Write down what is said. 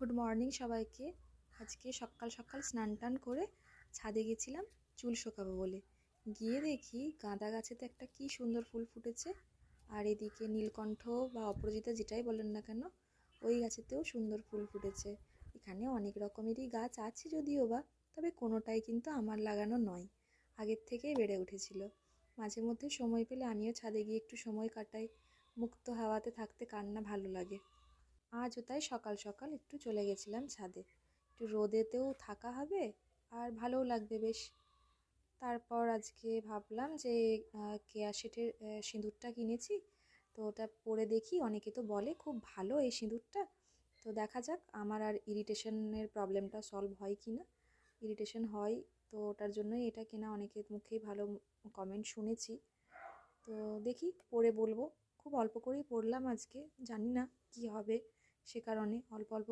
Good morning সবাইকে। আজকে সকাল সকাল স্নান টান করে ছাদে গেছিলাম চুল শোকাবো বলে। গিয়ে দেখি গাঁদা গাছেতে একটা কি সুন্দর ফুল ফুটেছে, আর এদিকে নীলকণ্ঠ বা অপরাজিতা যেটাই বলেন না কেন, ওই গাছেতেও সুন্দর ফুল ফুটেছে। এখানে অনেক রকমেরই গাছ আছে যদিও বা, তবে কোনোটাই কিন্তু আমার লাগানো নয়, আগের থেকেই বেড়ে উঠেছিল। মাঝে মধ্যে সময় পেলে আমিও ছাদে গিয়ে একটু সময় কাটাই। মুক্ত হাওয়াতে থাকতে কার না ভালো লাগে। আজও তাই সকাল সকাল একটু চলে গেছিলাম ছাদে, একটু রোদেতেও থাকা হবে আর ভালোও লাগবে বেশ। তারপর আজকে ভাবলাম যে কেয়া শেঠের সিঁদুরটা কিনেছি, তো ওটা পরে দেখি। অনেকে তো বলে খুব ভালো এই সিঁদুরটা, তো দেখা যাক আমার আর ইরিটেশনের প্রবলেমটা সলভ হয় কি না। ইরিটেশন হয়, তো ওটার জন্যই এটা কেনা। অনেকের মুখেই ভালো কমেন্ট শুনেছি, তো দেখি পরে বলবো। খুব অল্প করেই পড়লাম আজকে, জানি না কি হবে, সে কারণে অল্প অল্প